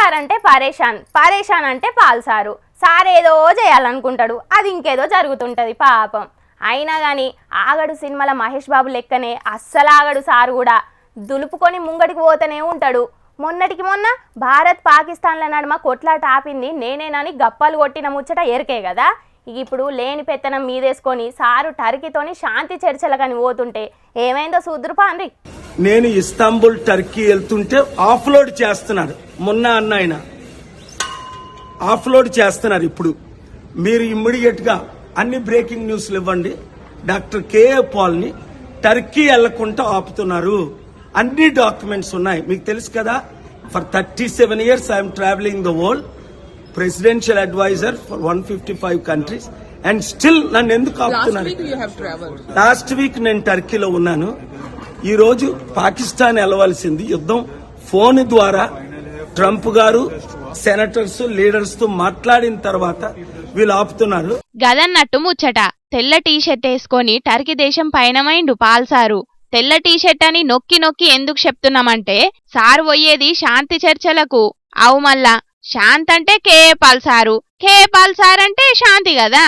Sir అంటే పరేషాన్, పరేషాన్ అంటే పాల్ సారు. సార్ ఏదో చేయాలనుకుంటాడు, అది ఇంకేదో జరుగుతుంటుంది పాపం. అయినా కానీ ఆగడు సినిమాల మహేష్ బాబు లెక్కనే అస్సలు ఆగడు సారు కూడా. దులుపుకొని ముంగడికి పోతూనే ఉంటాడు. మొన్నటికి మొన్న భారత్ పాకిస్తాన్ల నడుమ కొట్లాట ఆపింది నేనేనని గప్పాలు కొట్టిన ముచ్చట ఎరికే కదా. ఇప్పుడు లేని పెత్తనం మీదేసుకొని సారు టర్కీతోని శాంతి చర్చలకని పోతుంటే ఏమైందో చూద్దురుపాన్రి. నేను ఇస్తాంబుల్ టర్కీ వెళ్తుంటే ఆఫ్లోడ్ చేస్తున్నారు, మొన్న అన్న ఆయన ఆఫ్లోడ్ చేస్తున్నారు. ఇప్పుడు మీరు ఇమ్మీడియట్ గా అన్ని బ్రేకింగ్ న్యూస్లు ఇవ్వండి. డాక్టర్ కేఏ పాల్ ని టర్కీ వెళ్లకుండా ఆపుతున్నారు. అన్ని డాక్యుమెంట్స్ ఉన్నాయి, మీకు తెలుసు కదా. For 37 years I'm travelling the world, presidential adviser for 155 countries, and still నన్ను ఎందుకు ఆపుతున్నారు? లాస్ట్ వీక్ నేను టర్కీలో ఉన్నాను. ఈ రోజు పాకిస్తాన్ వెళ్ళవలసింది యుద్ధం ఫోన్ ద్వారా ట్రంప్ గారు సెనేటర్స్ లీడర్స్ తో మాట్లాడిన తర్వాత వీళ్ళు ఆపుతున్నారు. గదన్నట్టు ముచ్చట. తెల్ల టీషర్ట్ వేసుకొని టర్కీ దేశం పయనమైండు పాల్ సారు. తెల్ల టీషర్ట్ అని నొక్కి నొక్కి ఎందుకు చెప్తున్నామంటే సారు పోయేది శాంతి చర్చలకు. అవు మళ్ళా శాంతి అంటే కేఏ పాల్ సారు, కేఏ పాల్ సార్ అంటే శాంతి కదా.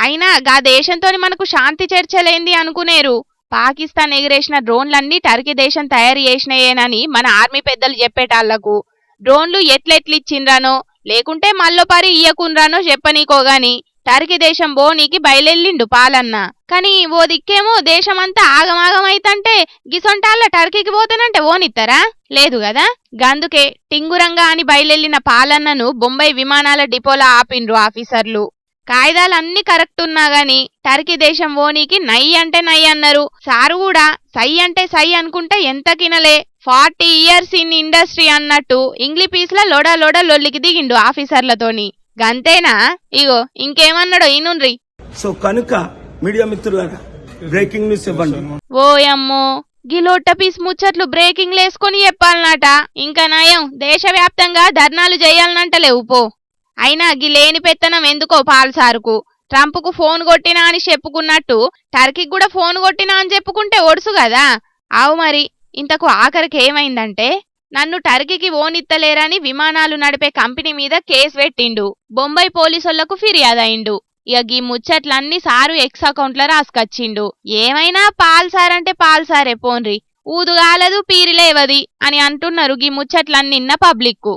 అయినా గా దేశంతోని మనకు శాంతి చర్చలేంది అనుకునేరు. పాకిస్తాన్ ఎగిరేసిన డ్రోన్లన్నీ టర్కీ దేశం తయారు చేసినయేనని మన ఆర్మీ పెద్దలు చెప్పేటాళ్లకు డ్రోన్లు ఎట్లెట్లిచ్చిండ్రానో లేకుంటే మల్లో పరి ఇయ్యకుండ్రానో చెప్పనీకోగాని టర్కీ దేశం బోనీకి బయలెల్లిండు పాలన్న. కానీ ఓ దిక్కేమో దేశమంతా ఆగమాగమైతంటే గిసొంటాళ్ళ టర్కీకి పోతేనంటే ఓనిత్తరా? లేదు కదా. గందుకే టింగురంగా అని బయలెల్లిన పాలన్నను బొంబాయి విమానాల డిపోలా ఆపిండ్రు ఆఫీసర్లు. కాయిదాలన్నీ కరెక్ట్ ఉన్నా గాని టర్కీ దేశం ఓనీకి నై అంటే నై అన్నారు. సారు కూడా సై అంటే సై అనుకుంటే ఎంత కినలే. 40 years ఇన్ ఇండస్ట్రీ అన్నట్టు ఇంగ్లీష్ ల లోడా లోడా లొల్లికి దిగిండు ఆఫీసర్లతోని. గంతేనా? ఇగో ఇంకేమన్నాడో ఈనుండ్రి. సో కనుక మీడియా మిత్రులారా బ్రేకింగ్ న్యూస్ ఇవ్వండి. ఓయమ్మో గిలోట్ట పీస్ ముచ్చట్లు బ్రేకింగ్ లేసుకొని చెప్పాలన్నట. ఇంకా నయం దేశవ్యాప్తంగా ధర్నాలు చేయాలనంటలేవు పో. అయినా గిలేని పెత్తనం ఎందుకో పాల్ సారుకు. ట్రంప్ కు ఫోన్ కొట్టినా అని చెప్పుకున్నట్టు టర్కీకి కూడా ఫోన్ కొట్టినా అని చెప్పుకుంటే ఒడుసు కదా. ఆవు మరి ఇంతకు ఆఖరికి ఏమైందంటే నన్ను టర్కీకి ఓనిత్తలేరని విమానాలు నడిపే కంపెనీ మీద కేసు పెట్టిండు. బొంబాయి పోలీసులకు ఫిర్యాదయిండు. ఇక గీ ముచ్చట్లన్నీ సారు ఎక్స్ అకౌంట్ల రాసుకొచ్చిండు. ఏమైనా పాల్ సార్ అంటే పాల్ సారే పోన్రి, ఊదుగాలదు పీరిలేవది అని అంటున్నారు గీ ముచ్చట్లన్నిన్న పబ్లిక్ కు.